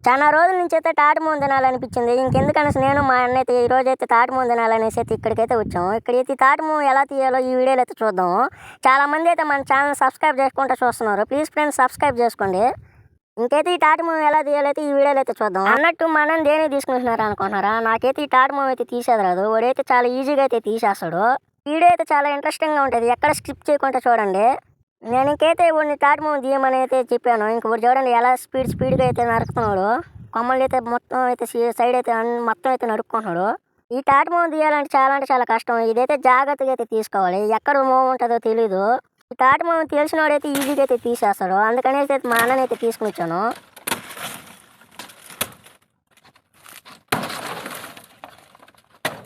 చాలా రోజుల నుంచి అయితే తాటిమూను తినాలనిపించింది. ఇంకెందుకనేసి నేను మా అన్న అయితే ఈరోజైతే తాటిమూను తినాలనేసి అయితే ఇక్కడికైతే వచ్చాము. ఇక్కడైతే తాటిమూను ఎలా తీయాలో ఈ వీడియోలో అయితే చూద్దాము. చాలామంది అయితే మన ఛానల్ సబ్స్క్రైబ్ చేసుకుంటూ చూస్తున్నారు. ప్లీజ్ ఫ్రెండ్స్ సబ్స్క్రైబ్ చేసుకోండి. ఇంకైతే ఈ తాటిమూను ఎలా తీయాలైతే ఈ వీడియోలో అయితే చూద్దాం. అన్నట్టు మనం దేనికి తీసుకుంటున్నారా అనుకుంటున్నారా? నాకైతే ఈ తాటిమూను అయితే తీసేది రాదు. వాడైతే చాలా ఈజీగా అయితే తీసేస్తాడు. వీడియో అయితే చాలా ఇంట్రెస్టింగ్గా ఉంటుంది. ఎక్కడ స్కిప్ చేయకుండా చూడండి. నేను ఇంకైతే వాడిని తాటిమూను తీయమని అయితే చెప్పాను. ఇంక వాడు చూడండి ఎలా స్పీడ్గా అయితే నరుకుతున్నాడు. కొమ్మలు అయితే మొత్తం అయితే సైడ్ అయితే మొత్తం అయితే నరుక్కుంటున్నాడు. ఈ తాటిమూను తీయాలంటే అంటే చాలా కష్టం. ఇదైతే జాగ్రత్తగా అయితే తీసుకోవాలి. ఎక్కడ మూవ్ ఉంటుందో తెలీదు. ఈ తాటిమూను తెలిసిన వాడైతే ఈజీగా అయితే తీసేస్తాడు. అందుకనేసి అయితే మా అన్నని అయితే తీసుకుని వచ్చాను.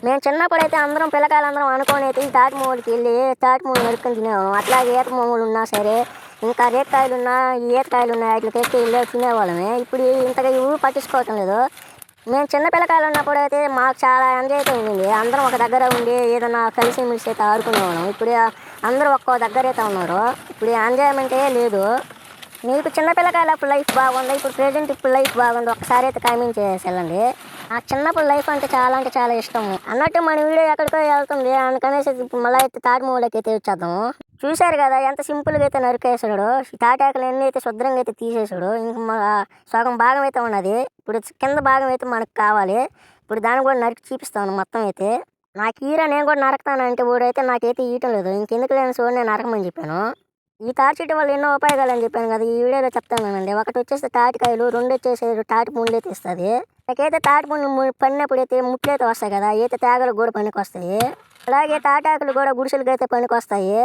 మేము చిన్నప్పుడైతే అందరం పిల్లకాయలందరం అనుకొని అయితే ఈ తాటిమూలకి వెళ్ళి తాటిమూలు నరుక్కొని తినేవాళ్ళం. అట్లాగే ఈత మూములు ఉన్నా సరే, ఇంకా రేతకాయలు ఉన్నా ఈతకాయలు ఉన్నాయి వాటికి అయితే వెళ్ళి తినేవాళ్ళమే. ఇప్పుడు ఇంతగా ఇవి పట్టించుకోవటం లేదు. మేము చిన్న పిల్లకాయలు ఉన్నప్పుడు అయితే మాకు చాలా ఎంజాయ్ అయితే ఉంది. అందరం ఒక దగ్గర ఉండి ఏదైనా కలిసి మెలిసి అయితే ఆడుకునేవాళ్ళం. ఇప్పుడు అందరూ ఒక్కో దగ్గర అయితే ఉన్నారు. ఇప్పుడు ఎంజాయ్మెంటే లేదు. మీకు చిన్న పిల్లకాయలప్పుడు లైఫ్ బాగుంది, ఇప్పుడు ప్రెజెంట్ ఇప్పుడు లైఫ్ బాగుంది. ఒకసారి అయితే కామెంట్ చేసి వెళ్ళండి. నాకు చిన్నప్పుడు లైఫ్ అంటే చాలా ఇష్టము. అన్నట్టు మన వీడియో ఎక్కడికో వెళ్తుంది. అందుకనేసి మళ్ళీ అయితే తాటిమూలకి అయితే వచ్చేద్దాము. చూశారు కదా ఎంత సింపుల్గా అయితే నరికేసాడు. తాటాకులు అన్నీ అయితే శుభ్రంగా అయితే తీసేసాడు. ఇంక సగం భాగం అయితే ఉన్నది. ఇప్పుడు కింద భాగం అయితే మనకు కావాలి. ఇప్పుడు దాన్ని కూడా నరికి చూపిస్తాను మొత్తం అయితే. నాకు ఈరా నేను కూడా నరకుతానంటే వాడైతే నాకైతే ఈయటం లేదు. ఇంకెందుకు లేని చూడండి నేను నరకమని చెప్పాను. ఈ తాటి చెట్టు వల్ల ఎన్నో ఉపయోగాలు అని చెప్పాను కదా, ఈ వీడియోలో చెప్తానండి. ఒకటి వచ్చేసి తాటికాయలు, రెండు వచ్చేసి తాటి ముండ్లు అయితే ఇస్తుంది. నాకైతే తాటి ముండ్లు పడినప్పుడు అయితే ముట్లు అయితే వస్తాయి కదా, అయితే తేగలకు కూడా పనికి వస్తాయి. అలాగే తాటాకులు కూడా గుడిసెలకి అయితే పనికి వస్తాయి.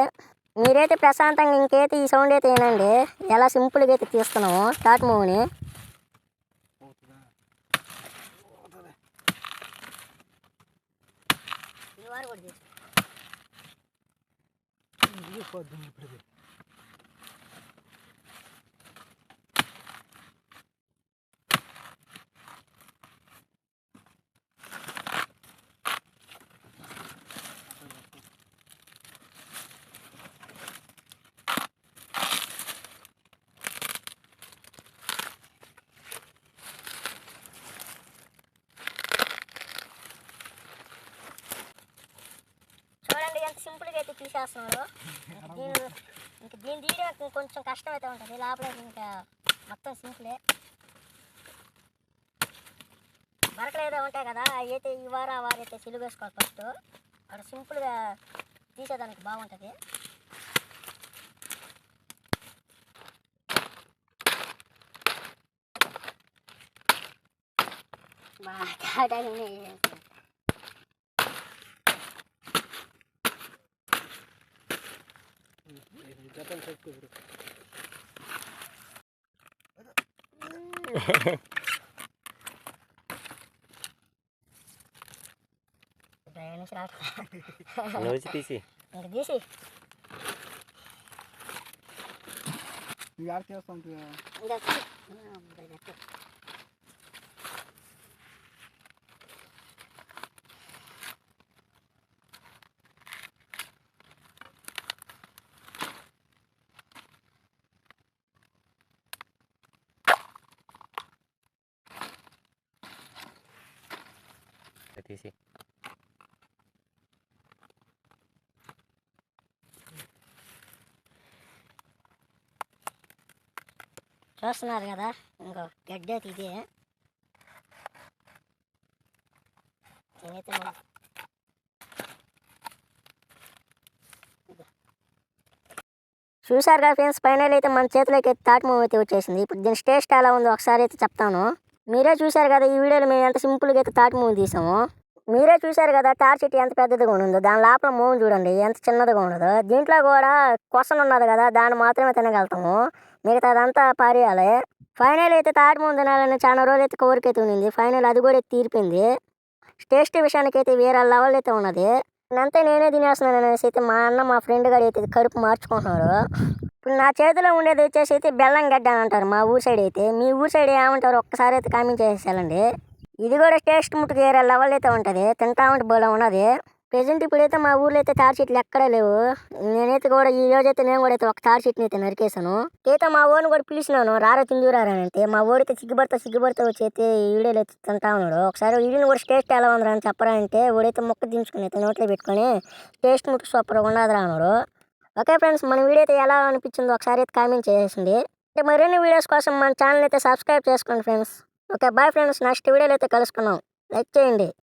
మీరైతే ప్రశాంతంగా ఇంకైతే ఈ సౌండ్ అయితే వినండి ఎలా సింపుల్గా అయితే తీస్తున్నాము తాటి మూని. చూడండి ఎంత సింపుల్గా అయితే తీసేస్తున్నారు. దీన్ని తీయడానికి కొంచెం కష్టం అయితే ఉంటుంది. లోపల ఇంకా మొత్తం సింపులే. మరకలు ఏదో ఉంటాయి కదా, అవి అయితే ఈ వారు ఆ వారు అయితే సిలువ వేసుకోవాలి. ఫస్ట్ అక్కడ సింపుల్గా తీసేదానికి బాగుంటుంది. బాగా తీసి తీసి చూస్తున్నారు కదా, ఇంకో గడ్డ ఇదే. చూసారు కదా ఫ్రెండ్స్, ఫైనల్ అయితే మన చేతిలోకి తాటిమూని అయితే వచ్చేసింది. ఇప్పుడు దీని టేస్ట్ ఎలా ఉందో ఒకసారి అయితే చెప్తాను. మీరే చూశారు కదా ఈ వీడియోలో మేము ఎంత సింపుల్గా అయితే తాటిమూని తీసాము. మీరే చూశారు కదా తాటి చెట్టు ఎంత పెద్దదిగా ఉందో, దాని లోపల మూను చూడండి ఎంత చిన్నదిగా ఉండదు. దీంట్లో కూడా క్వశ్చన్ ఉన్నది కదా, దాన్ని మాత్రమే తినగలుగుతాము, మిగతాదంతా పారేయాలి. ఫైనల్ అయితే తాటిమూని తినాలని చాలా రోజులు అయితే కోరిక అయితే ఉంది. ఫైనల్ అది కూడా తీరిపోయింది. టేస్ట్ విషయానికి అయితే వేరే లెవెల్ అయితే ఉన్నది. అంతే నేనే తినేస్తున్నాను అనేసి అయితే మా అన్న మా ఫ్రెండ్ గారు అయితే కడుపు మార్చుకుంటున్నాడు. ఇప్పుడు నా చేతిలో ఉండేది వచ్చేసి అయితే బెల్లం గడ్డ అని అంటారు మా ఊరు సైడ్ అయితే. మీ ఊరు సైడ్ ఏమంటారు ఒక్కసారి అయితే కామెంట్ చేసేయాలండి. ఇది కూడా టేస్ట్ ముట్టుకు వేరే లెవెల్ అయితే ఉంటుంది. తింటా ఉంటే బోలా ఉన్నది. ప్రెజెంట్ ఇప్పుడైతే మా ఊర్లో అయితే తాడి చెట్లు ఎక్కడా లేవు. నేనైతే కూడా ఈ రోజైతే నేను కూడా అయితే ఒక తాడి చెట్టుని అయితే నరికేసాను. అయితే మా ఓడిని కూడా పిలిచినాను, రారా తిందురారా అని. అంటే మా ఓడితే సిగ్గుపడతా వచ్చి అయితే వీడియోలు అయితే తింటా ఉన్నాడు. ఒకసారి వీడియోని కూడా టేస్ట్ ఎలా ఉందిరా అని చెప్పరా అంటే ఓడైతే మొక్క దించుకుని అయితే నోట్లో పెట్టుకొని టేస్ట్ ముట్టు సూపర్గా ఉండదురా అన్నాడు. ఓకే ఫ్రెండ్స్, మన వీడియో అయితే ఎలా అనిపించిందో ఒకసారి అయితే కామెంట్ చేసేసింది. అంటే మరిన్ని వీడియోస్ కోసం మన ఛానల్ అయితే సబ్స్క్రైబ్ చేసుకోండి friends. Okay bye friends, next వీడియోలో అయితే కలుసుకున్నాం. లైక్ చేయండి.